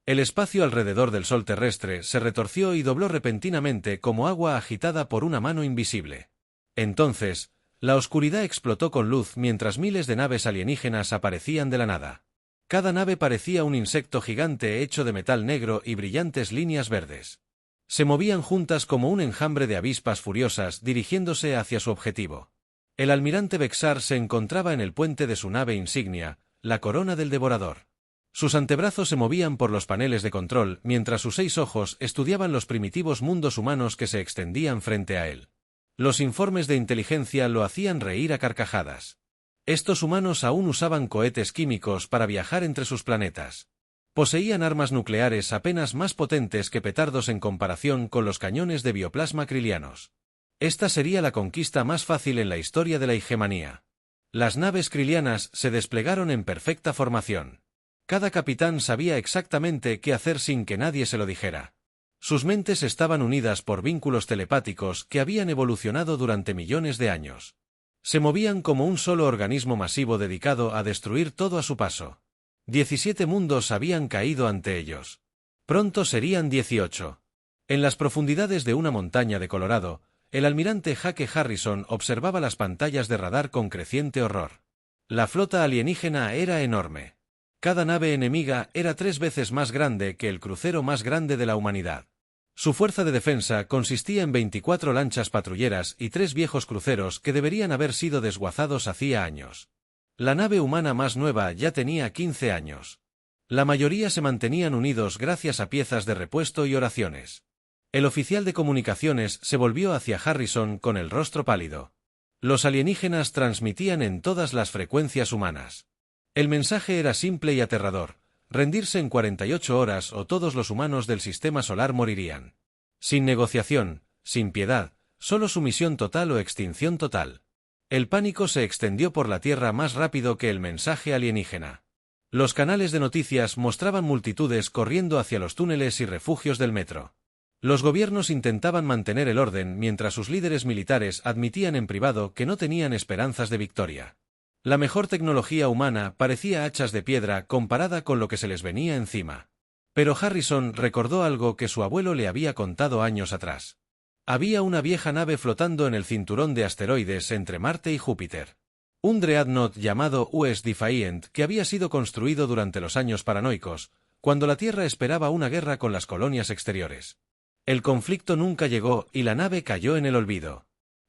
El espacio alrededor del sol terrestre se retorció y dobló repentinamente como agua agitada por una mano invisible. Entonces, la oscuridad explotó con luz mientras miles de naves alienígenas aparecían de la nada. Cada nave parecía un insecto gigante hecho de metal negro y brillantes líneas verdes. Se movían juntas como un enjambre de avispas furiosas dirigiéndose hacia su objetivo. El almirante Vexar se encontraba en el puente de su nave insignia, la corona del devorador. Sus antebrazos se movían por los paneles de control mientras sus 6 ojos estudiaban los primitivos mundos humanos que se extendían frente a él. Los informes de inteligencia lo hacían reír a carcajadas. Estos humanos aún usaban cohetes químicos para viajar entre sus planetas. Poseían armas nucleares apenas más potentes que petardos en comparación con los cañones de bioplasma krilianos. Esta sería la conquista más fácil en la historia de la hegemonía. Las naves krilianas se desplegaron en perfecta formación. Cada capitán sabía exactamente qué hacer sin que nadie se lo dijera. Sus mentes estaban unidas por vínculos telepáticos que habían evolucionado durante millones de años. Se movían como un solo organismo masivo dedicado a destruir todo a su paso. 17 mundos habían caído ante ellos. Pronto serían 18. En las profundidades de una montaña de Colorado, el almirante Hake Harrison observaba las pantallas de radar con creciente horror. La flota alienígena era enorme. Cada nave enemiga era 3 veces más grande que el crucero más grande de la humanidad. Su fuerza de defensa consistía en 24 lanchas patrulleras y 3 viejos cruceros que deberían haber sido desguazados hacía años. La nave humana más nueva ya tenía 15 años. La mayoría se mantenían unidos gracias a piezas de repuesto y oraciones. El oficial de comunicaciones se volvió hacia Harrison con el rostro pálido. Los alienígenas transmitían en todas las frecuencias humanas. El mensaje era simple y aterrador: rendirse en 48 horas o todos los humanos del sistema solar morirían. Sin negociación, sin piedad, solo sumisión total o extinción total. El pánico se extendió por la Tierra más rápido que el mensaje alienígena. Los canales de noticias mostraban multitudes corriendo hacia los túneles y refugios del metro. Los gobiernos intentaban mantener el orden mientras sus líderes militares admitían en privado que no tenían esperanzas de victoria. La mejor tecnología humana parecía hachas de piedra comparada con lo que se les venía encima. Pero Harrison recordó algo que su abuelo le había contado años atrás. Había una vieja nave flotando en el cinturón de asteroides entre Marte y Júpiter. Un dreadnought llamado US Defiant que había sido construido durante los años paranoicos, cuando la Tierra esperaba una guerra con las colonias exteriores. El conflicto nunca llegó y la nave cayó en el olvido.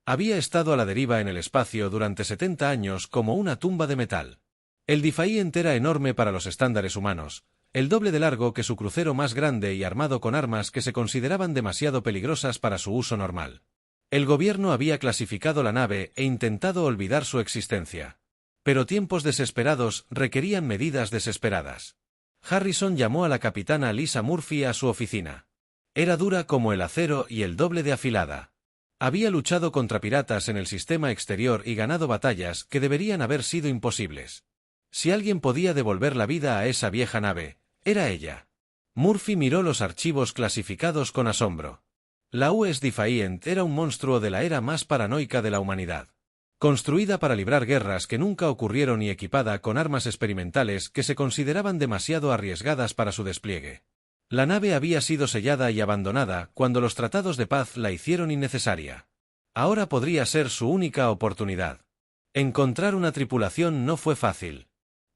Había estado a la deriva en el espacio durante 70 años como una tumba de metal. El Defiant era enorme para los estándares humanos, el doble de largo que su crucero más grande y armado con armas que se consideraban demasiado peligrosas para su uso normal. El gobierno había clasificado la nave e intentado olvidar su existencia. Pero tiempos desesperados requerían medidas desesperadas. Harrison llamó a la capitana Lisa Murphy a su oficina. Era dura como el acero y el doble de afilada. Había luchado contra piratas en el sistema exterior y ganado batallas que deberían haber sido imposibles. Si alguien podía devolver la vida a esa vieja nave, era ella. Murphy miró los archivos clasificados con asombro. La US Defiant era un monstruo de la era más paranoica de la humanidad. Construida para librar guerras que nunca ocurrieron y equipada con armas experimentales que se consideraban demasiado arriesgadas para su despliegue. La nave había sido sellada y abandonada cuando los tratados de paz la hicieron innecesaria. Ahora podría ser su única oportunidad. Encontrar una tripulación no fue fácil.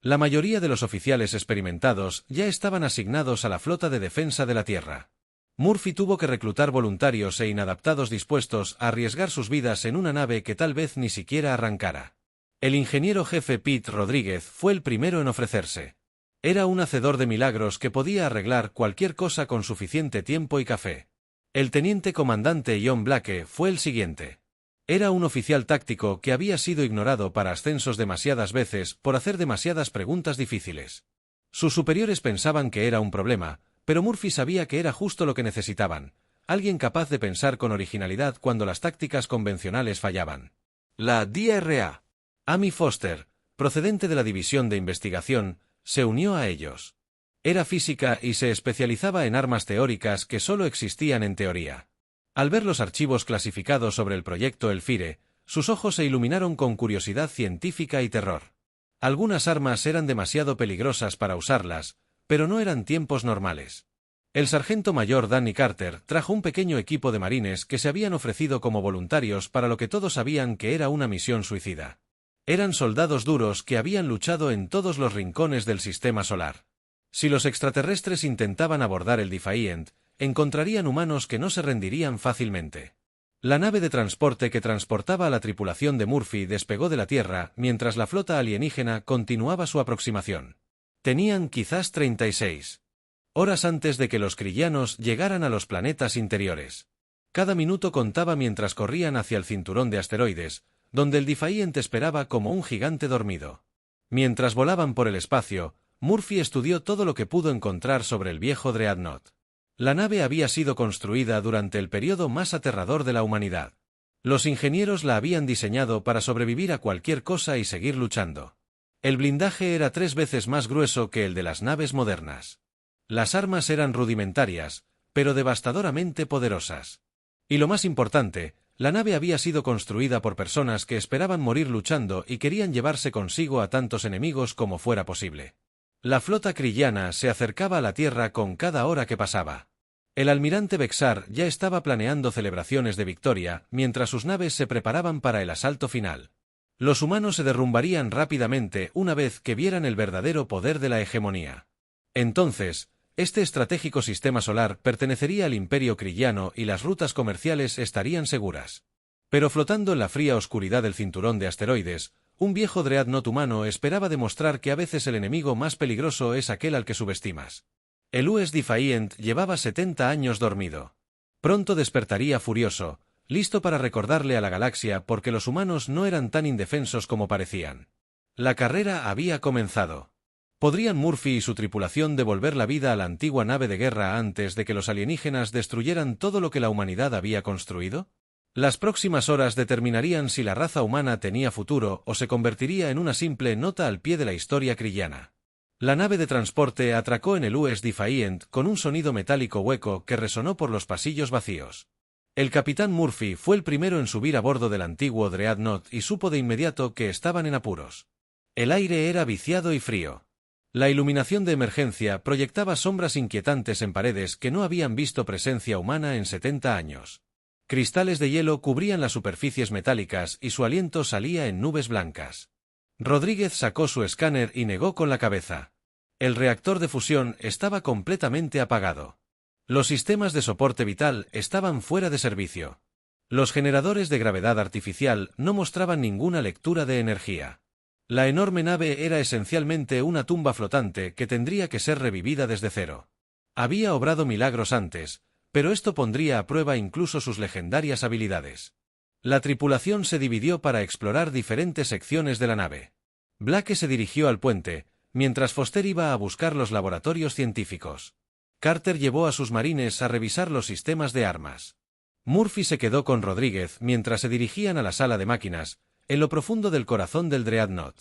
La mayoría de los oficiales experimentados ya estaban asignados a la flota de defensa de la Tierra. Murphy tuvo que reclutar voluntarios e inadaptados dispuestos a arriesgar sus vidas en una nave que tal vez ni siquiera arrancara. El ingeniero jefe Pete Rodríguez fue el primero en ofrecerse. Era un hacedor de milagros que podía arreglar cualquier cosa con suficiente tiempo y café. El teniente comandante John Blake fue el siguiente. Era un oficial táctico que había sido ignorado para ascensos demasiadas veces por hacer demasiadas preguntas difíciles. Sus superiores pensaban que era un problema, pero Murphy sabía que era justo lo que necesitaban, alguien capaz de pensar con originalidad cuando las tácticas convencionales fallaban. La DRA. Amy Foster, procedente de la División de Investigación, se unió a ellos. Era física y se especializaba en armas teóricas que solo existían en teoría. Al ver los archivos clasificados sobre el proyecto Elfire, sus ojos se iluminaron con curiosidad científica y terror. Algunas armas eran demasiado peligrosas para usarlas, pero no eran tiempos normales. El sargento mayor Danny Carter trajo un pequeño equipo de marines que se habían ofrecido como voluntarios para lo que todos sabían que era una misión suicida. Eran soldados duros que habían luchado en todos los rincones del sistema solar. Si los extraterrestres intentaban abordar el Defiant, encontrarían humanos que no se rendirían fácilmente. La nave de transporte que transportaba a la tripulación de Murphy despegó de la Tierra mientras la flota alienígena continuaba su aproximación. Tenían quizás 36 horas antes de que los krillanos llegaran a los planetas interiores. Cada minuto contaba mientras corrían hacia el cinturón de asteroides, donde el Defiant esperaba como un gigante dormido. Mientras volaban por el espacio, Murphy estudió todo lo que pudo encontrar sobre el viejo Dreadnought. La nave había sido construida durante el periodo más aterrador de la humanidad. Los ingenieros la habían diseñado para sobrevivir a cualquier cosa y seguir luchando. El blindaje era 3 veces más grueso que el de las naves modernas. Las armas eran rudimentarias, pero devastadoramente poderosas. Y lo más importante, la nave había sido construida por personas que esperaban morir luchando y querían llevarse consigo a tantos enemigos como fuera posible. La flota krillana se acercaba a la Tierra con cada hora que pasaba. El almirante Bexar ya estaba planeando celebraciones de victoria mientras sus naves se preparaban para el asalto final. Los humanos se derrumbarían rápidamente una vez que vieran el verdadero poder de la hegemonía. Entonces, este estratégico sistema solar pertenecería al Imperio Krillano y las rutas comerciales estarían seguras. Pero flotando en la fría oscuridad del cinturón de asteroides, un viejo Dreadnought humano esperaba demostrar que a veces el enemigo más peligroso es aquel al que subestimas. El US Defiant llevaba 70 años dormido. Pronto despertaría furioso, listo para recordarle a la galaxia porque los humanos no eran tan indefensos como parecían. La carrera había comenzado. ¿Podrían Murphy y su tripulación devolver la vida a la antigua nave de guerra antes de que los alienígenas destruyeran todo lo que la humanidad había construido? Las próximas horas determinarían si la raza humana tenía futuro o se convertiría en una simple nota al pie de la historia krillana. La nave de transporte atracó en el US Defiant con un sonido metálico hueco que resonó por los pasillos vacíos. El capitán Murphy fue el primero en subir a bordo del antiguo Dreadnought y supo de inmediato que estaban en apuros. El aire era viciado y frío. La iluminación de emergencia proyectaba sombras inquietantes en paredes que no habían visto presencia humana en 70 años. Cristales de hielo cubrían las superficies metálicas y su aliento salía en nubes blancas. Rodríguez sacó su escáner y negó con la cabeza. El reactor de fusión estaba completamente apagado. Los sistemas de soporte vital estaban fuera de servicio. Los generadores de gravedad artificial no mostraban ninguna lectura de energía. La enorme nave era esencialmente una tumba flotante que tendría que ser revivida desde cero. Había obrado milagros antes, pero esto pondría a prueba incluso sus legendarias habilidades. La tripulación se dividió para explorar diferentes secciones de la nave. Blake se dirigió al puente, mientras Foster iba a buscar los laboratorios científicos. Carter llevó a sus marines a revisar los sistemas de armas. Murphy se quedó con Rodríguez mientras se dirigían a la sala de máquinas, en lo profundo del corazón del Dreadnought.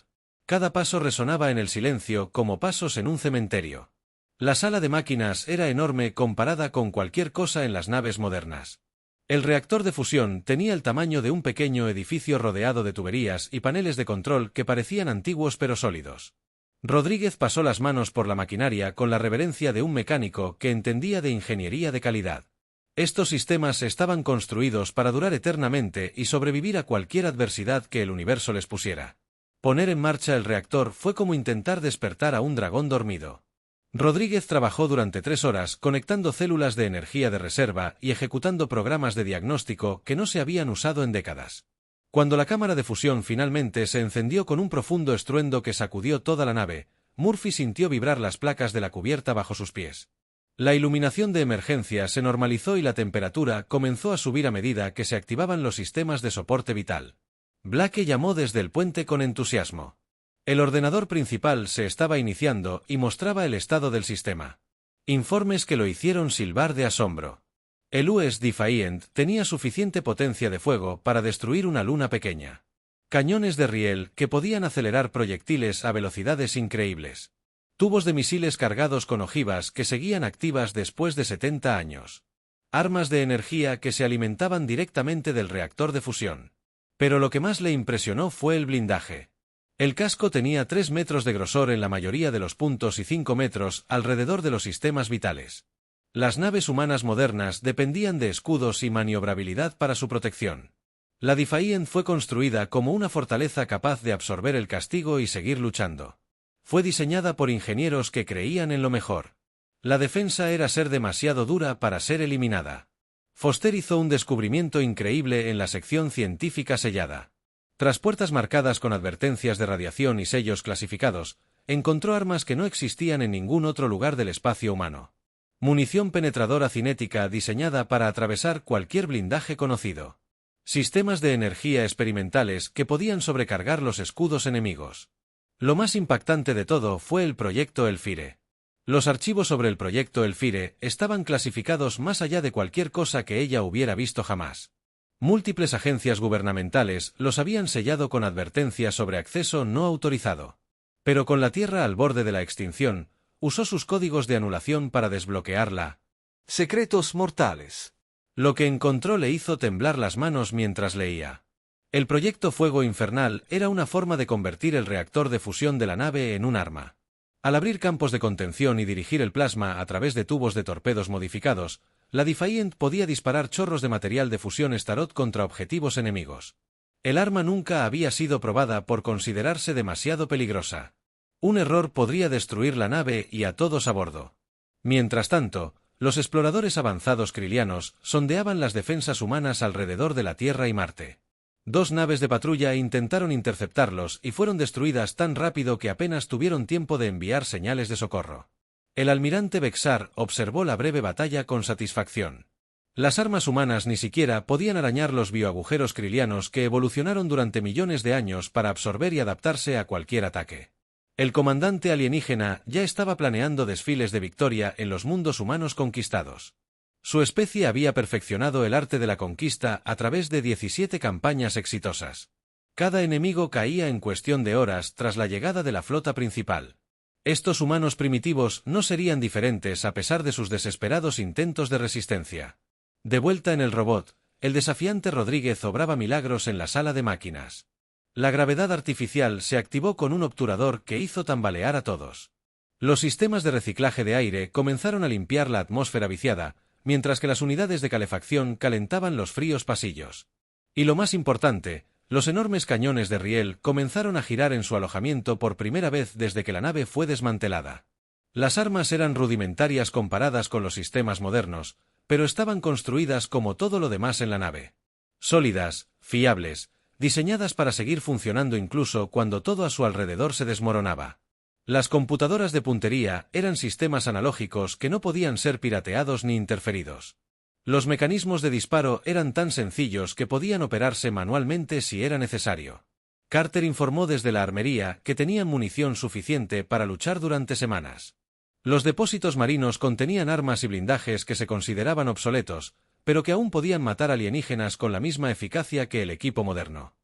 Cada paso resonaba en el silencio como pasos en un cementerio. La sala de máquinas era enorme comparada con cualquier cosa en las naves modernas. El reactor de fusión tenía el tamaño de un pequeño edificio rodeado de tuberías y paneles de control que parecían antiguos pero sólidos. Rodríguez pasó las manos por la maquinaria con la reverencia de un mecánico que entendía de ingeniería de calidad. Estos sistemas estaban construidos para durar eternamente y sobrevivir a cualquier adversidad que el universo les pusiera. Poner en marcha el reactor fue como intentar despertar a un dragón dormido. Rodríguez trabajó durante 3 horas conectando células de energía de reserva y ejecutando programas de diagnóstico que no se habían usado en décadas. Cuando la cámara de fusión finalmente se encendió con un profundo estruendo que sacudió toda la nave, Murphy sintió vibrar las placas de la cubierta bajo sus pies. La iluminación de emergencia se normalizó y la temperatura comenzó a subir a medida que se activaban los sistemas de soporte vital. Blake llamó desde el puente con entusiasmo. El ordenador principal se estaba iniciando y mostraba el estado del sistema. Informes que lo hicieron silbar de asombro. El US Defiant tenía suficiente potencia de fuego para destruir una luna pequeña. Cañones de riel que podían acelerar proyectiles a velocidades increíbles. Tubos de misiles cargados con ojivas que seguían activas después de 70 años. Armas de energía que se alimentaban directamente del reactor de fusión. Pero lo que más le impresionó fue el blindaje. El casco tenía 3 metros de grosor en la mayoría de los puntos y 5 metros alrededor de los sistemas vitales. Las naves humanas modernas dependían de escudos y maniobrabilidad para su protección. La Defiant fue construida como una fortaleza capaz de absorber el castigo y seguir luchando. Fue diseñada por ingenieros que creían en lo mejor. La defensa era ser demasiado dura para ser eliminada. Foster hizo un descubrimiento increíble en la sección científica sellada. Tras puertas marcadas con advertencias de radiación y sellos clasificados, encontró armas que no existían en ningún otro lugar del espacio humano. Munición penetradora cinética diseñada para atravesar cualquier blindaje conocido. Sistemas de energía experimentales que podían sobrecargar los escudos enemigos. Lo más impactante de todo fue el proyecto Elfire. Los archivos sobre el proyecto Elfire estaban clasificados más allá de cualquier cosa que ella hubiera visto jamás. Múltiples agencias gubernamentales los habían sellado con advertencias sobre acceso no autorizado. Pero con la Tierra al borde de la extinción, usó sus códigos de anulación para desbloquearla. Secretos mortales. Lo que encontró le hizo temblar las manos mientras leía. El proyecto Fuego Infernal era una forma de convertir el reactor de fusión de la nave en un arma. Al abrir campos de contención y dirigir el plasma a través de tubos de torpedos modificados, la Defiant podía disparar chorros de material de fusión Starot contra objetivos enemigos. El arma nunca había sido probada por considerarse demasiado peligrosa. Un error podría destruir la nave y a todos a bordo. Mientras tanto, los exploradores avanzados krilianos sondeaban las defensas humanas alrededor de la Tierra y Marte. 2 naves de patrulla intentaron interceptarlos y fueron destruidas tan rápido que apenas tuvieron tiempo de enviar señales de socorro. El almirante Bexar observó la breve batalla con satisfacción. Las armas humanas ni siquiera podían arañar los bioagujeros krilianos que evolucionaron durante millones de años para absorber y adaptarse a cualquier ataque. El comandante alienígena ya estaba planeando desfiles de victoria en los mundos humanos conquistados. Su especie había perfeccionado el arte de la conquista a través de 17 campañas exitosas. Cada enemigo caía en cuestión de horas tras la llegada de la flota principal. Estos humanos primitivos no serían diferentes a pesar de sus desesperados intentos de resistencia. De vuelta en el robot, el desafiante Rodríguez obraba milagros en la sala de máquinas. La gravedad artificial se activó con un obturador que hizo tambalear a todos. Los sistemas de reciclaje de aire comenzaron a limpiar la atmósfera viciada, mientras que las unidades de calefacción calentaban los fríos pasillos. Y lo más importante, los enormes cañones de riel comenzaron a girar en su alojamiento por primera vez desde que la nave fue desmantelada. Las armas eran rudimentarias comparadas con los sistemas modernos, pero estaban construidas como todo lo demás en la nave. Sólidas, fiables, diseñadas para seguir funcionando incluso cuando todo a su alrededor se desmoronaba. Las computadoras de puntería eran sistemas analógicos que no podían ser pirateados ni interferidos. Los mecanismos de disparo eran tan sencillos que podían operarse manualmente si era necesario. Carter informó desde la armería que tenían munición suficiente para luchar durante semanas. Los depósitos marinos contenían armas y blindajes que se consideraban obsoletos, pero que aún podían matar alienígenas con la misma eficacia que el equipo moderno.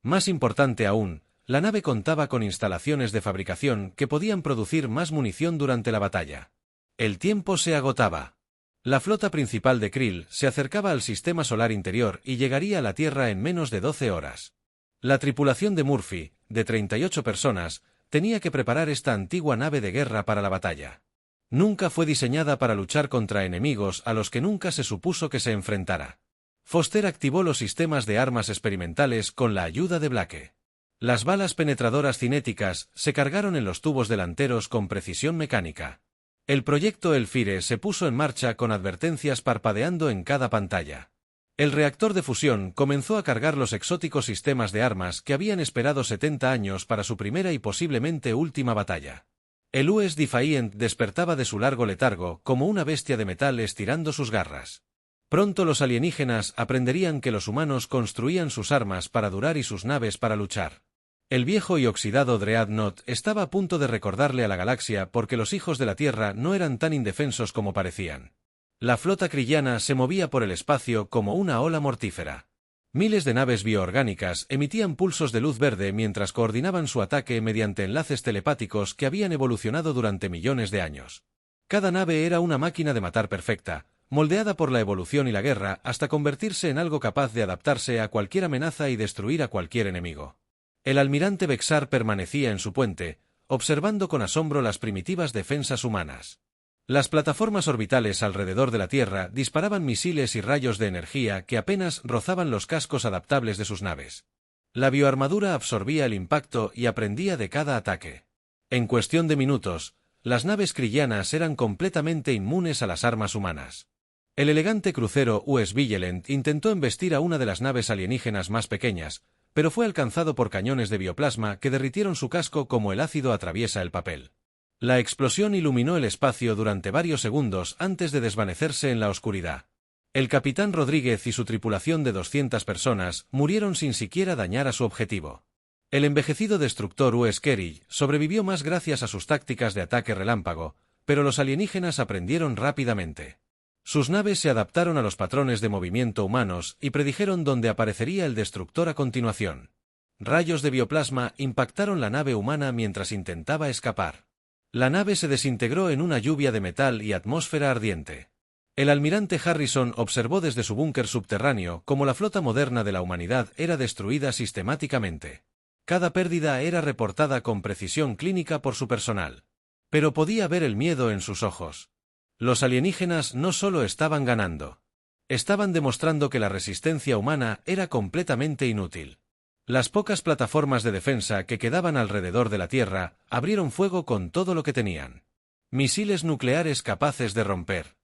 Más importante aún, la nave contaba con instalaciones de fabricación que podían producir más munición durante la batalla. El tiempo se agotaba. La flota principal de Krill se acercaba al sistema solar interior y llegaría a la Tierra en menos de 12 horas. La tripulación de Murphy, de 38 personas, tenía que preparar esta antigua nave de guerra para la batalla. Nunca fue diseñada para luchar contra enemigos a los que nunca se supuso que se enfrentara. Foster activó los sistemas de armas experimentales con la ayuda de Blake. Las balas penetradoras cinéticas se cargaron en los tubos delanteros con precisión mecánica. El proyecto Elfire se puso en marcha con advertencias parpadeando en cada pantalla. El reactor de fusión comenzó a cargar los exóticos sistemas de armas que habían esperado 70 años para su primera y posiblemente última batalla. El US Defiant despertaba de su largo letargo como una bestia de metal estirando sus garras. Pronto los alienígenas aprenderían que los humanos construían sus armas para durar y sus naves para luchar. El viejo y oxidado Dreadnought estaba a punto de recordarle a la galaxia porque los hijos de la Tierra no eran tan indefensos como parecían. La flota krillana se movía por el espacio como una ola mortífera. Miles de naves bioorgánicas emitían pulsos de luz verde mientras coordinaban su ataque mediante enlaces telepáticos que habían evolucionado durante millones de años. Cada nave era una máquina de matar perfecta, moldeada por la evolución y la guerra hasta convertirse en algo capaz de adaptarse a cualquier amenaza y destruir a cualquier enemigo. El almirante Bexar permanecía en su puente, observando con asombro las primitivas defensas humanas. Las plataformas orbitales alrededor de la Tierra disparaban misiles y rayos de energía que apenas rozaban los cascos adaptables de sus naves. La bioarmadura absorbía el impacto y aprendía de cada ataque. En cuestión de minutos, las naves krillanas eran completamente inmunes a las armas humanas. El elegante crucero US Vigilant intentó embestir a una de las naves alienígenas más pequeñas, pero fue alcanzado por cañones de bioplasma que derritieron su casco como el ácido atraviesa el papel. La explosión iluminó el espacio durante varios segundos antes de desvanecerse en la oscuridad. El capitán Rodríguez y su tripulación de 200 personas murieron sin siquiera dañar a su objetivo. El envejecido destructor US Kerry sobrevivió más gracias a sus tácticas de ataque relámpago, pero los alienígenas aprendieron rápidamente. Sus naves se adaptaron a los patrones de movimiento humanos y predijeron dónde aparecería el destructor a continuación. Rayos de bioplasma impactaron la nave humana mientras intentaba escapar. La nave se desintegró en una lluvia de metal y atmósfera ardiente. El almirante Harrison observó desde su búnker subterráneo cómo la flota moderna de la humanidad era destruida sistemáticamente. Cada pérdida era reportada con precisión clínica por su personal. Pero podía ver el miedo en sus ojos. Los alienígenas no solo estaban ganando. Estaban demostrando que la resistencia humana era completamente inútil. Las pocas plataformas de defensa que quedaban alrededor de la Tierra abrieron fuego con todo lo que tenían. Misiles nucleares capaces de romper.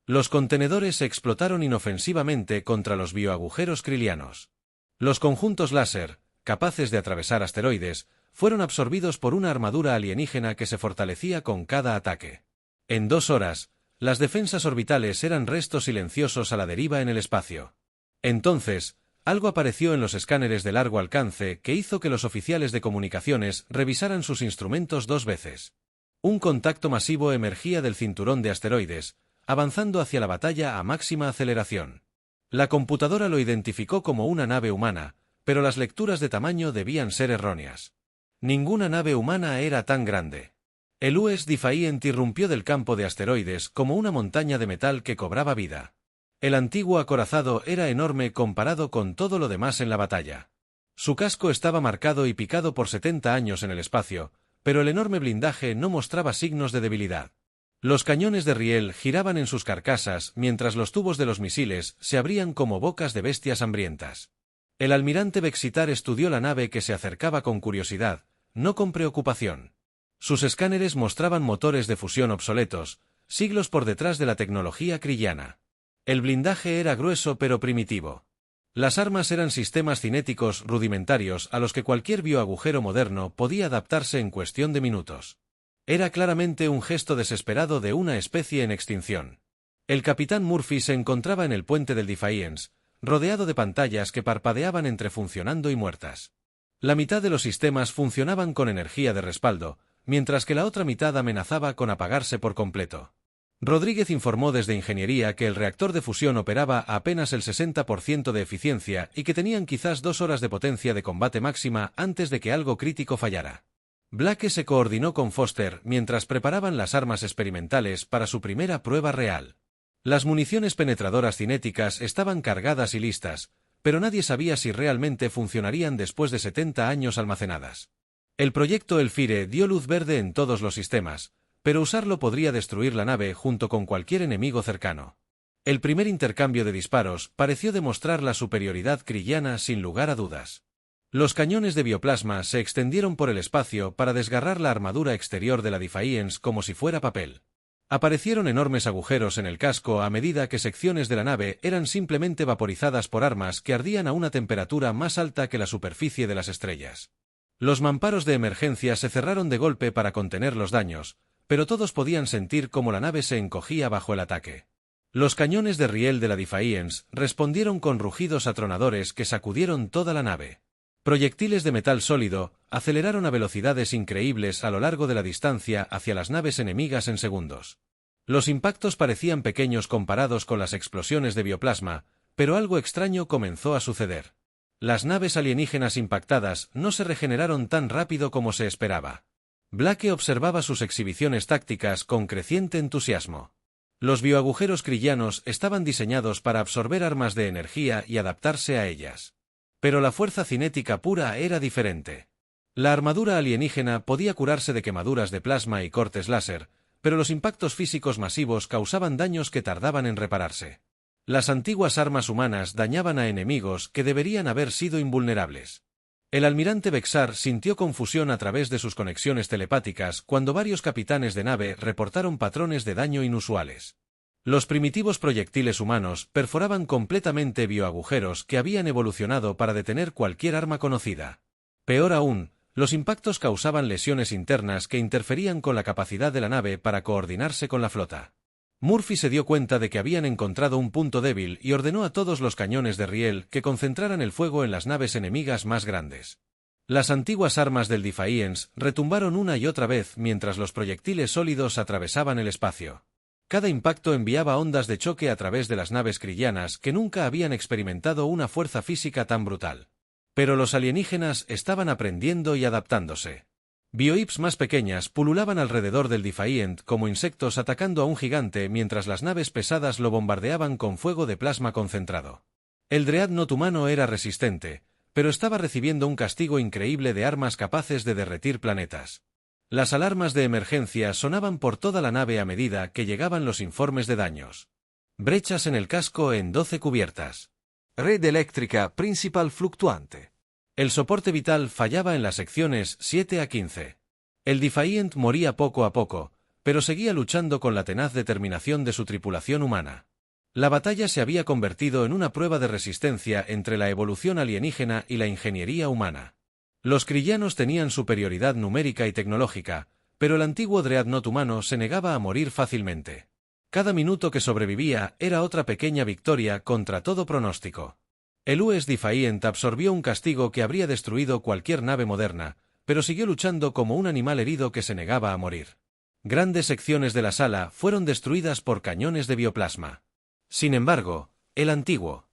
Los contenedores explotaron inofensivamente contra los bioagujeros krilianos. Los conjuntos láser, capaces de atravesar asteroides, fueron absorbidos por una armadura alienígena que se fortalecía con cada ataque. En 2 horas, las defensas orbitales eran restos silenciosos a la deriva en el espacio. Entonces, algo apareció en los escáneres de largo alcance que hizo que los oficiales de comunicaciones revisaran sus instrumentos 2 veces. Un contacto masivo emergía del cinturón de asteroides, avanzando hacia la batalla a máxima aceleración. La computadora lo identificó como una nave humana, pero las lecturas de tamaño debían ser erróneas. Ninguna nave humana era tan grande. El US Defiant irrumpió del campo de asteroides como una montaña de metal que cobraba vida. El antiguo acorazado era enorme comparado con todo lo demás en la batalla. Su casco estaba marcado y picado por 70 años en el espacio, pero el enorme blindaje no mostraba signos de debilidad. Los cañones de riel giraban en sus carcasas mientras los tubos de los misiles se abrían como bocas de bestias hambrientas. El almirante Bexitar estudió la nave que se acercaba con curiosidad, no con preocupación. Sus escáneres mostraban motores de fusión obsoletos, siglos por detrás de la tecnología krillana. El blindaje era grueso pero primitivo. Las armas eran sistemas cinéticos rudimentarios a los que cualquier bioagujero moderno podía adaptarse en cuestión de minutos. Era claramente un gesto desesperado de una especie en extinción. El capitán Murphy se encontraba en el puente del Defiance, rodeado de pantallas que parpadeaban entre funcionando y muertas. La mitad de los sistemas funcionaban con energía de respaldo, mientras que la otra mitad amenazaba con apagarse por completo. Rodríguez informó desde ingeniería que el reactor de fusión operaba a apenas el 60% de eficiencia y que tenían quizás 2 horas de potencia de combate máxima antes de que algo crítico fallara. Blake se coordinó con Foster mientras preparaban las armas experimentales para su primera prueba real. Las municiones penetradoras cinéticas estaban cargadas y listas, pero nadie sabía si realmente funcionarían después de 70 años almacenadas. El proyecto Elfire dio luz verde en todos los sistemas, pero usarlo podría destruir la nave junto con cualquier enemigo cercano. El primer intercambio de disparos pareció demostrar la superioridad krillana sin lugar a dudas. Los cañones de bioplasma se extendieron por el espacio para desgarrar la armadura exterior de la Defiance como si fuera papel. Aparecieron enormes agujeros en el casco a medida que secciones de la nave eran simplemente vaporizadas por armas que ardían a una temperatura más alta que la superficie de las estrellas. Los mamparos de emergencia se cerraron de golpe para contener los daños, pero todos podían sentir cómo la nave se encogía bajo el ataque. Los cañones de riel de la Defiance respondieron con rugidos atronadores que sacudieron toda la nave. Proyectiles de metal sólido aceleraron a velocidades increíbles a lo largo de la distancia hacia las naves enemigas en segundos. Los impactos parecían pequeños comparados con las explosiones de bioplasma, pero algo extraño comenzó a suceder. Las naves alienígenas impactadas no se regeneraron tan rápido como se esperaba. Blake observaba sus exhibiciones tácticas con creciente entusiasmo. Los bioagujeros krillanos estaban diseñados para absorber armas de energía y adaptarse a ellas. Pero la fuerza cinética pura era diferente. La armadura alienígena podía curarse de quemaduras de plasma y cortes láser, pero los impactos físicos masivos causaban daños que tardaban en repararse. Las antiguas armas humanas dañaban a enemigos que deberían haber sido invulnerables. El almirante Bexar sintió confusión a través de sus conexiones telepáticas cuando varios capitanes de nave reportaron patrones de daño inusuales. Los primitivos proyectiles humanos perforaban completamente bioagujeros que habían evolucionado para detener cualquier arma conocida. Peor aún, los impactos causaban lesiones internas que interferían con la capacidad de la nave para coordinarse con la flota. Murphy se dio cuenta de que habían encontrado un punto débil y ordenó a todos los cañones de riel que concentraran el fuego en las naves enemigas más grandes. Las antiguas armas del Defiance retumbaron una y otra vez mientras los proyectiles sólidos atravesaban el espacio. Cada impacto enviaba ondas de choque a través de las naves krillanas que nunca habían experimentado una fuerza física tan brutal. Pero los alienígenas estaban aprendiendo y adaptándose. Bioips más pequeñas pululaban alrededor del Defiant como insectos atacando a un gigante mientras las naves pesadas lo bombardeaban con fuego de plasma concentrado. El Dreadnought humano era resistente, pero estaba recibiendo un castigo increíble de armas capaces de derretir planetas. Las alarmas de emergencia sonaban por toda la nave a medida que llegaban los informes de daños. Brechas en el casco en 12 cubiertas. Red eléctrica principal fluctuante. El soporte vital fallaba en las secciones 7 a 15. El Defiant moría poco a poco, pero seguía luchando con la tenaz determinación de su tripulación humana. La batalla se había convertido en una prueba de resistencia entre la evolución alienígena y la ingeniería humana. Los krillanos tenían superioridad numérica y tecnológica, pero el antiguo Dreadnought humano se negaba a morir fácilmente. Cada minuto que sobrevivía era otra pequeña victoria contra todo pronóstico. El US Defiant absorbió un castigo que habría destruido cualquier nave moderna, pero siguió luchando como un animal herido que se negaba a morir. Grandes secciones de la sala fueron destruidas por cañones de bioplasma. Sin embargo, el antiguo.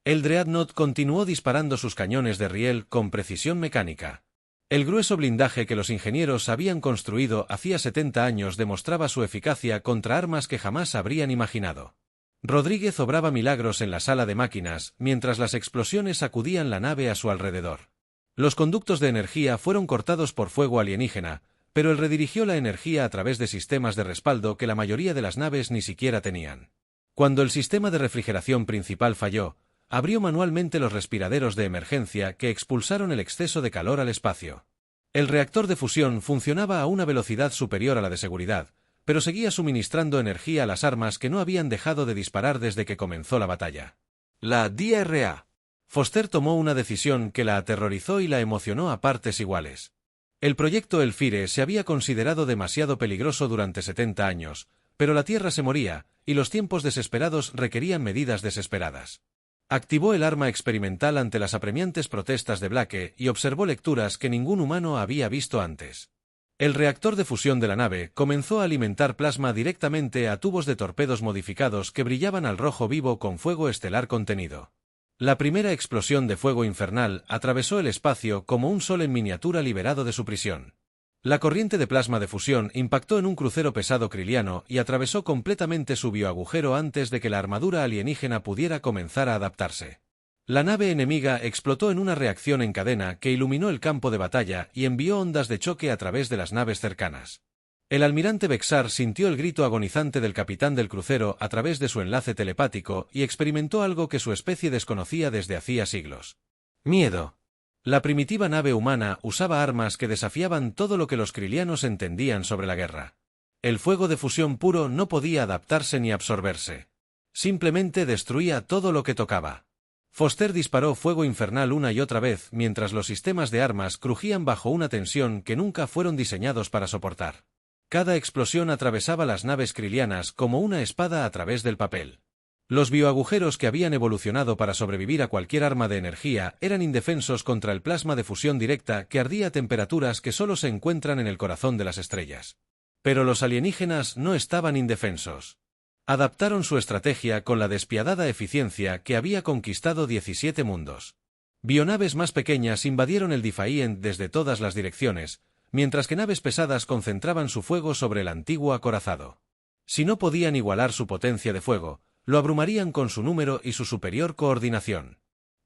El Dreadnought continuó disparando sus cañones de riel con precisión mecánica. El grueso blindaje que los ingenieros habían construido hacía 70 años demostraba su eficacia contra armas que jamás habrían imaginado. Rodríguez obraba milagros en la sala de máquinas, mientras las explosiones sacudían la nave a su alrededor. Los conductos de energía fueron cortados por fuego alienígena, pero él redirigió la energía a través de sistemas de respaldo que la mayoría de las naves ni siquiera tenían. Cuando el sistema de refrigeración principal falló, abrió manualmente los respiraderos de emergencia que expulsaron el exceso de calor al espacio. El reactor de fusión funcionaba a una velocidad superior a la de seguridad, pero seguía suministrando energía a las armas que no habían dejado de disparar desde que comenzó la batalla. La DRA. Foster tomó una decisión que la aterrorizó y la emocionó a partes iguales. El proyecto Elfire se había considerado demasiado peligroso durante 70 años, pero la Tierra se moría, y los tiempos desesperados requerían medidas desesperadas. Activó el arma experimental ante las apremiantes protestas de Blake y observó lecturas que ningún humano había visto antes. El reactor de fusión de la nave comenzó a alimentar plasma directamente a tubos de torpedos modificados que brillaban al rojo vivo con fuego estelar contenido. La primera explosión de fuego infernal atravesó el espacio como un sol en miniatura liberado de su prisión. La corriente de plasma de fusión impactó en un crucero pesado kriliano y atravesó completamente su bioagujero antes de que la armadura alienígena pudiera comenzar a adaptarse. La nave enemiga explotó en una reacción en cadena que iluminó el campo de batalla y envió ondas de choque a través de las naves cercanas. El almirante Bexar sintió el grito agonizante del capitán del crucero a través de su enlace telepático y experimentó algo que su especie desconocía desde hacía siglos. Miedo. La primitiva nave humana usaba armas que desafiaban todo lo que los krilianos entendían sobre la guerra. El fuego de fusión puro no podía adaptarse ni absorberse. Simplemente destruía todo lo que tocaba. Foster disparó fuego infernal una y otra vez mientras los sistemas de armas crujían bajo una tensión que nunca fueron diseñados para soportar. Cada explosión atravesaba las naves krilianas como una espada a través del papel. Los bioagujeros que habían evolucionado para sobrevivir a cualquier arma de energía eran indefensos contra el plasma de fusión directa que ardía a temperaturas que solo se encuentran en el corazón de las estrellas. Pero los alienígenas no estaban indefensos. Adaptaron su estrategia con la despiadada eficiencia que había conquistado 17 mundos. Bionaves más pequeñas invadieron el Defiant desde todas las direcciones, mientras que naves pesadas concentraban su fuego sobre el antiguo acorazado. Si no podían igualar su potencia de fuego, lo abrumarían con su número y su superior coordinación.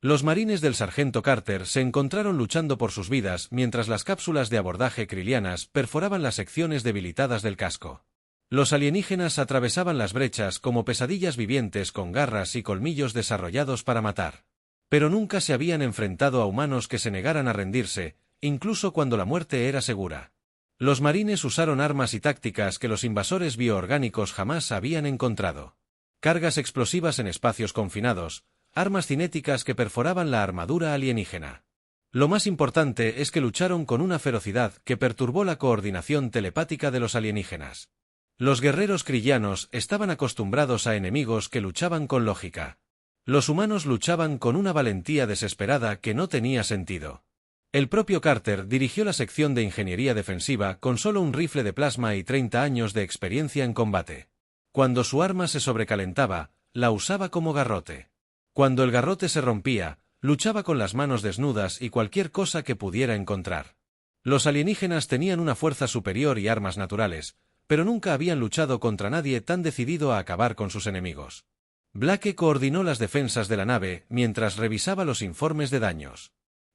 Los marines del sargento Carter se encontraron luchando por sus vidas mientras las cápsulas de abordaje krilianas perforaban las secciones debilitadas del casco. Los alienígenas atravesaban las brechas como pesadillas vivientes con garras y colmillos desarrollados para matar. Pero nunca se habían enfrentado a humanos que se negaran a rendirse, incluso cuando la muerte era segura. Los marines usaron armas y tácticas que los invasores bioorgánicos jamás habían encontrado. Cargas explosivas en espacios confinados, armas cinéticas que perforaban la armadura alienígena. Lo más importante es que lucharon con una ferocidad que perturbó la coordinación telepática de los alienígenas. Los guerreros krillanos estaban acostumbrados a enemigos que luchaban con lógica. Los humanos luchaban con una valentía desesperada que no tenía sentido. El propio Carter dirigió la sección de ingeniería defensiva con solo un rifle de plasma y 30 años de experiencia en combate. Cuando su arma se sobrecalentaba, la usaba como garrote. Cuando el garrote se rompía, luchaba con las manos desnudas y cualquier cosa que pudiera encontrar. Los alienígenas tenían una fuerza superior y armas naturales, pero nunca habían luchado contra nadie tan decidido a acabar con sus enemigos. Blake coordinó las defensas de la nave mientras revisaba los informes de daños.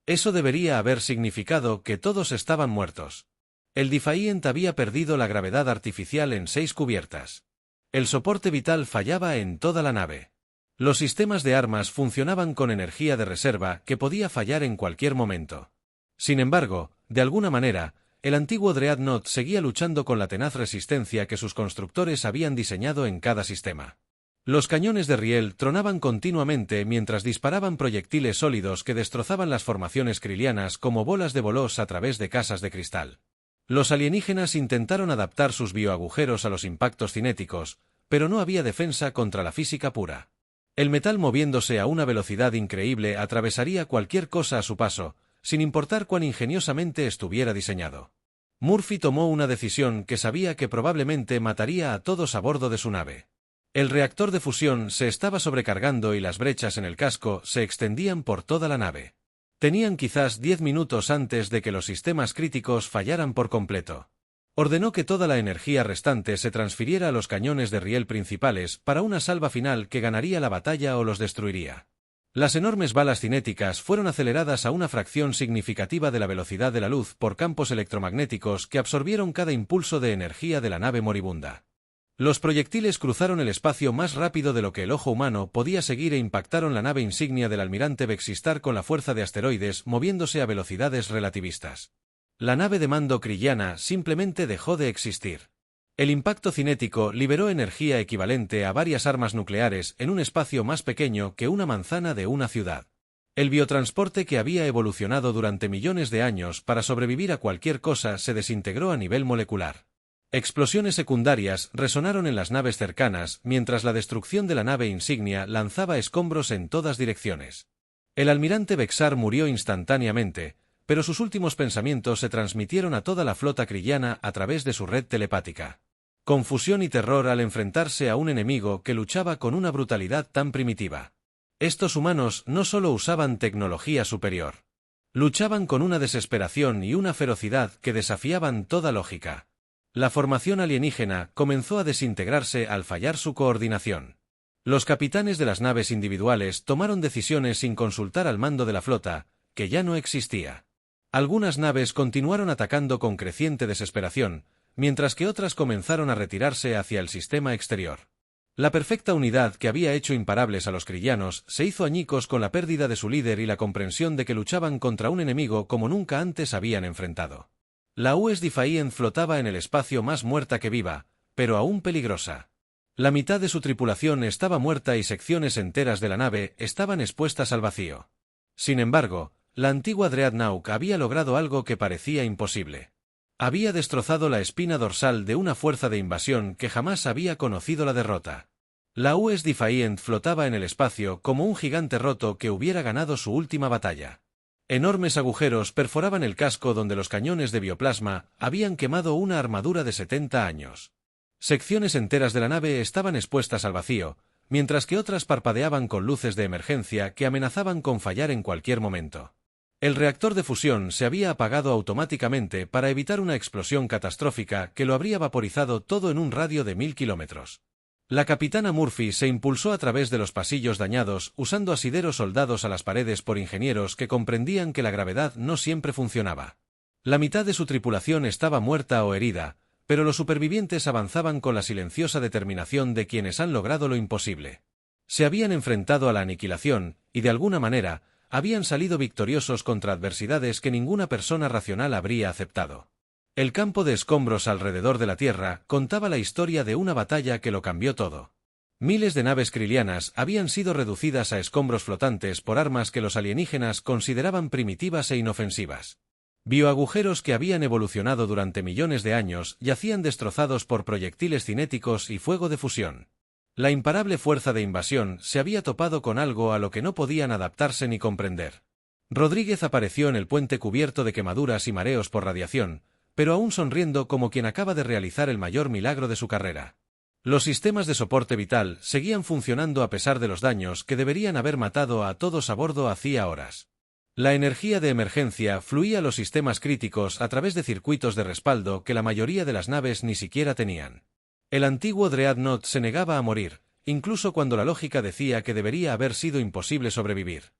Eso debería haber significado que todos estaban muertos. El Defiant había perdido la gravedad artificial en 6 cubiertas. El soporte vital fallaba en toda la nave. Los sistemas de armas funcionaban con energía de reserva que podía fallar en cualquier momento. Sin embargo, de alguna manera, el antiguo Dreadnought seguía luchando con la tenaz resistencia que sus constructores habían diseñado en cada sistema. Los cañones de riel tronaban continuamente mientras disparaban proyectiles sólidos que destrozaban las formaciones krilianas como bolas de bolos a través de casas de cristal. Los alienígenas intentaron adaptar sus bioagujeros a los impactos cinéticos, pero no había defensa contra la física pura. El metal moviéndose a una velocidad increíble atravesaría cualquier cosa a su paso, sin importar cuán ingeniosamente estuviera diseñado. Murphy tomó una decisión que sabía que probablemente mataría a todos a bordo de su nave. El reactor de fusión se estaba sobrecargando y las brechas en el casco se extendían por toda la nave. Tenían quizás 10 minutos antes de que los sistemas críticos fallaran por completo. Ordenó que toda la energía restante se transfiriera a los cañones de riel principales para una salva final que ganaría la batalla o los destruiría. Las enormes balas cinéticas fueron aceleradas a una fracción significativa de la velocidad de la luz por campos electromagnéticos que absorbieron cada impulso de energía de la nave moribunda. Los proyectiles cruzaron el espacio más rápido de lo que el ojo humano podía seguir e impactaron la nave insignia del almirante Bexistar con la fuerza de asteroides moviéndose a velocidades relativistas. La nave de mando krillana simplemente dejó de existir. El impacto cinético liberó energía equivalente a varias armas nucleares en un espacio más pequeño que una manzana de una ciudad. El biotransporte que había evolucionado durante millones de años para sobrevivir a cualquier cosa se desintegró a nivel molecular. Explosiones secundarias resonaron en las naves cercanas mientras la destrucción de la nave insignia lanzaba escombros en todas direcciones. El almirante Bexar murió instantáneamente, pero sus últimos pensamientos se transmitieron a toda la flota krillana a través de su red telepática. Confusión y terror al enfrentarse a un enemigo que luchaba con una brutalidad tan primitiva. Estos humanos no solo usaban tecnología superior. Luchaban con una desesperación y una ferocidad que desafiaban toda lógica. La formación alienígena comenzó a desintegrarse al fallar su coordinación. Los capitanes de las naves individuales tomaron decisiones sin consultar al mando de la flota, que ya no existía. Algunas naves continuaron atacando con creciente desesperación, mientras que otras comenzaron a retirarse hacia el sistema exterior. La perfecta unidad que había hecho imparables a los krillanos se hizo añicos con la pérdida de su líder y la comprensión de que luchaban contra un enemigo como nunca antes habían enfrentado. La US Defiant flotaba en el espacio más muerta que viva, pero aún peligrosa. La mitad de su tripulación estaba muerta y secciones enteras de la nave estaban expuestas al vacío. Sin embargo, la antigua Dreadnought había logrado algo que parecía imposible. Había destrozado la espina dorsal de una fuerza de invasión que jamás había conocido la derrota. La US Defiant flotaba en el espacio como un gigante roto que hubiera ganado su última batalla. Enormes agujeros perforaban el casco donde los cañones de bioplasma habían quemado una armadura de 70 años. Secciones enteras de la nave estaban expuestas al vacío, mientras que otras parpadeaban con luces de emergencia que amenazaban con fallar en cualquier momento. El reactor de fusión se había apagado automáticamente para evitar una explosión catastrófica que lo habría vaporizado todo en un radio de 1000 kilómetros. La capitana Murphy se impulsó a través de los pasillos dañados, usando asideros soldados a las paredes por ingenieros que comprendían que la gravedad no siempre funcionaba. La mitad de su tripulación estaba muerta o herida, pero los supervivientes avanzaban con la silenciosa determinación de quienes han logrado lo imposible. Se habían enfrentado a la aniquilación, y de alguna manera, habían salido victoriosos contra adversidades que ninguna persona racional habría aceptado. El campo de escombros alrededor de la Tierra contaba la historia de una batalla que lo cambió todo. Miles de naves krilianas habían sido reducidas a escombros flotantes por armas que los alienígenas consideraban primitivas e inofensivas. Bioagujeros que habían evolucionado durante millones de años yacían destrozados por proyectiles cinéticos y fuego de fusión. La imparable fuerza de invasión se había topado con algo a lo que no podían adaptarse ni comprender. Rodríguez apareció en el puente cubierto de quemaduras y mareos por radiación, pero aún sonriendo como quien acaba de realizar el mayor milagro de su carrera. Los sistemas de soporte vital seguían funcionando a pesar de los daños que deberían haber matado a todos a bordo hacía horas. La energía de emergencia fluía a los sistemas críticos a través de circuitos de respaldo que la mayoría de las naves ni siquiera tenían. El antiguo Dreadnought se negaba a morir, incluso cuando la lógica decía que debería haber sido imposible sobrevivir.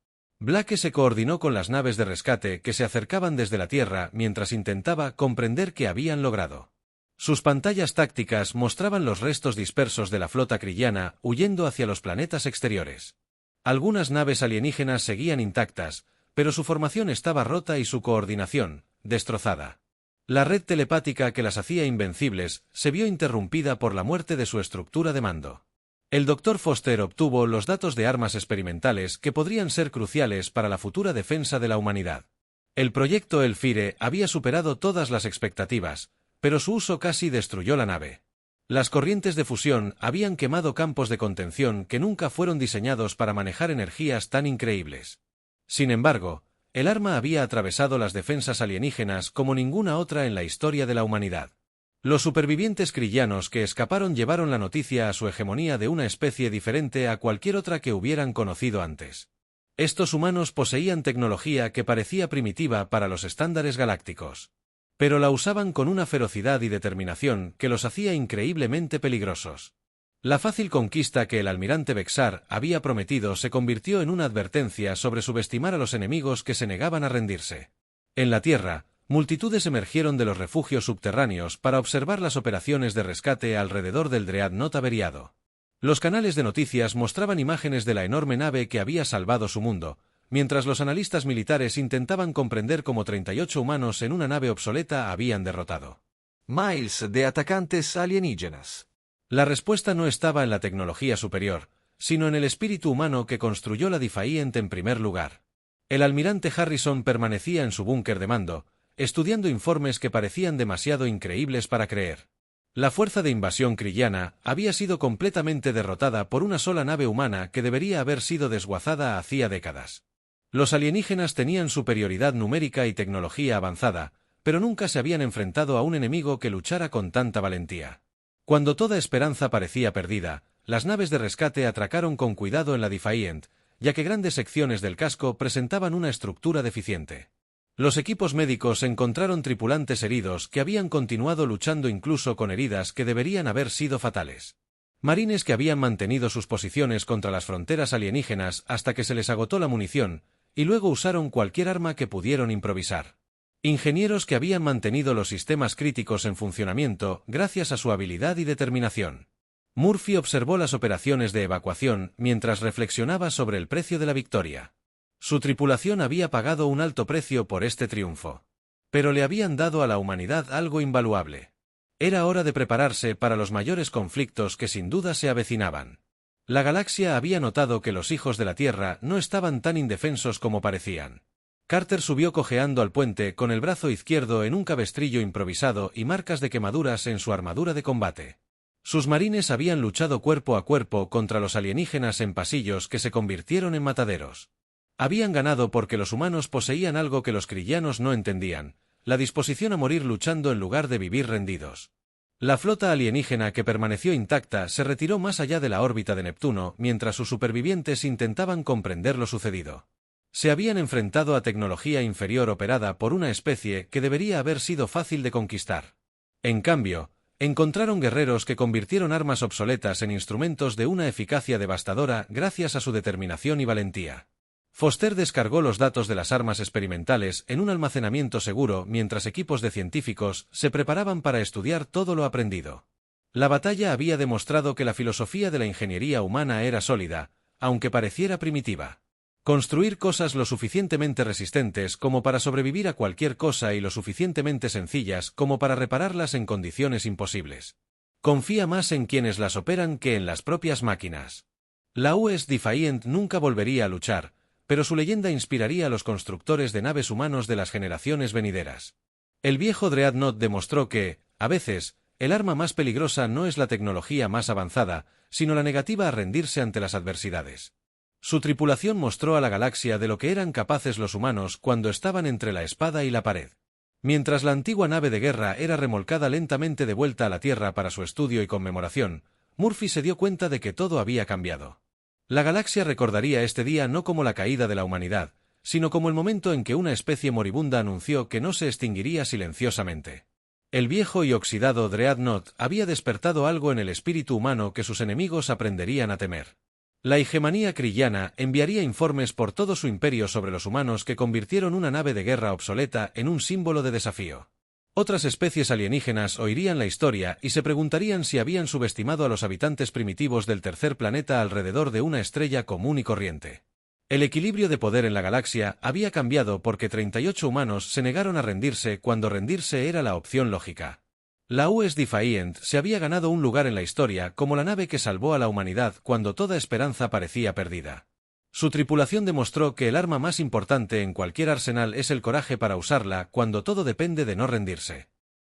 Blake se coordinó con las naves de rescate que se acercaban desde la Tierra mientras intentaba comprender qué habían logrado. Sus pantallas tácticas mostraban los restos dispersos de la flota kriliana huyendo hacia los planetas exteriores. Algunas naves alienígenas seguían intactas, pero su formación estaba rota y su coordinación, destrozada. La red telepática que las hacía invencibles se vio interrumpida por la muerte de su estructura de mando. El Dr. Foster obtuvo los datos de armas experimentales que podrían ser cruciales para la futura defensa de la humanidad. El proyecto Elfire había superado todas las expectativas, pero su uso casi destruyó la nave. Las corrientes de fusión habían quemado campos de contención que nunca fueron diseñados para manejar energías tan increíbles. Sin embargo, el arma había atravesado las defensas alienígenas como ninguna otra en la historia de la humanidad. Los supervivientes krilianos que escaparon llevaron la noticia a su hegemonía de una especie diferente a cualquier otra que hubieran conocido antes. Estos humanos poseían tecnología que parecía primitiva para los estándares galácticos, pero la usaban con una ferocidad y determinación que los hacía increíblemente peligrosos. La fácil conquista que el almirante Bexar había prometido se convirtió en una advertencia sobre subestimar a los enemigos que se negaban a rendirse. En la Tierra, multitudes emergieron de los refugios subterráneos para observar las operaciones de rescate alrededor del Dreadnought averiado. Los canales de noticias mostraban imágenes de la enorme nave que había salvado su mundo, mientras los analistas militares intentaban comprender cómo 38 humanos en una nave obsoleta habían derrotado miles de atacantes alienígenas. La respuesta no estaba en la tecnología superior, sino en el espíritu humano que construyó la Defiant en primer lugar. El almirante Harrison permanecía en su búnker de mando, estudiando informes que parecían demasiado increíbles para creer. La fuerza de invasión kriliana había sido completamente derrotada por una sola nave humana que debería haber sido desguazada hacía décadas. Los alienígenas tenían superioridad numérica y tecnología avanzada, pero nunca se habían enfrentado a un enemigo que luchara con tanta valentía. Cuando toda esperanza parecía perdida, las naves de rescate atracaron con cuidado en la Defiant, ya que grandes secciones del casco presentaban una estructura deficiente. Los equipos médicos encontraron tripulantes heridos que habían continuado luchando incluso con heridas que deberían haber sido fatales. Marines que habían mantenido sus posiciones contra las fronteras alienígenas hasta que se les agotó la munición, y luego usaron cualquier arma que pudieron improvisar. Ingenieros que habían mantenido los sistemas críticos en funcionamiento gracias a su habilidad y determinación. Murphy observó las operaciones de evacuación mientras reflexionaba sobre el precio de la victoria. Su tripulación había pagado un alto precio por este triunfo. Pero le habían dado a la humanidad algo invaluable. Era hora de prepararse para los mayores conflictos que sin duda se avecinaban. La galaxia había notado que los hijos de la Tierra no estaban tan indefensos como parecían. Carter subió cojeando al puente con el brazo izquierdo en un cabestrillo improvisado y marcas de quemaduras en su armadura de combate. Sus marines habían luchado cuerpo a cuerpo contra los alienígenas en pasillos que se convirtieron en mataderos. Habían ganado porque los humanos poseían algo que los krilianos no entendían, la disposición a morir luchando en lugar de vivir rendidos. La flota alienígena que permaneció intacta se retiró más allá de la órbita de Neptuno mientras sus supervivientes intentaban comprender lo sucedido. Se habían enfrentado a tecnología inferior operada por una especie que debería haber sido fácil de conquistar. En cambio, Encontraron guerreros que convirtieron armas obsoletas en instrumentos de una eficacia devastadora gracias a su determinación y valentía. Foster descargó los datos de las armas experimentales en un almacenamiento seguro mientras equipos de científicos se preparaban para estudiar todo lo aprendido. La batalla había demostrado que la filosofía de la ingeniería humana era sólida, aunque pareciera primitiva. Construir cosas lo suficientemente resistentes como para sobrevivir a cualquier cosa y lo suficientemente sencillas como para repararlas en condiciones imposibles. Confía más en quienes las operan que en las propias máquinas. La US Defiant nunca volvería a luchar, pero su leyenda inspiraría a los constructores de naves humanos de las generaciones venideras. El viejo Dreadnought demostró que, a veces, el arma más peligrosa no es la tecnología más avanzada, sino la negativa a rendirse ante las adversidades. Su tripulación mostró a la galaxia de lo que eran capaces los humanos cuando estaban entre la espada y la pared. Mientras la antigua nave de guerra era remolcada lentamente de vuelta a la Tierra para su estudio y conmemoración, Murphy se dio cuenta de que todo había cambiado. La galaxia recordaría este día no como la caída de la humanidad, sino como el momento en que una especie moribunda anunció que no se extinguiría silenciosamente. El viejo y oxidado Dreadnought había despertado algo en el espíritu humano que sus enemigos aprenderían a temer. La hegemonía krillana enviaría informes por todo su imperio sobre los humanos que convirtieron una nave de guerra obsoleta en un símbolo de desafío. Otras especies alienígenas oirían la historia y se preguntarían si habían subestimado a los habitantes primitivos del tercer planeta alrededor de una estrella común y corriente. El equilibrio de poder en la galaxia había cambiado porque 38 humanos se negaron a rendirse cuando rendirse era la opción lógica. La US Defiant se había ganado un lugar en la historia como la nave que salvó a la humanidad cuando toda esperanza parecía perdida. Su tripulación demostró que el arma más importante en cualquier arsenal es el coraje para usarla cuando todo depende de no rendirse.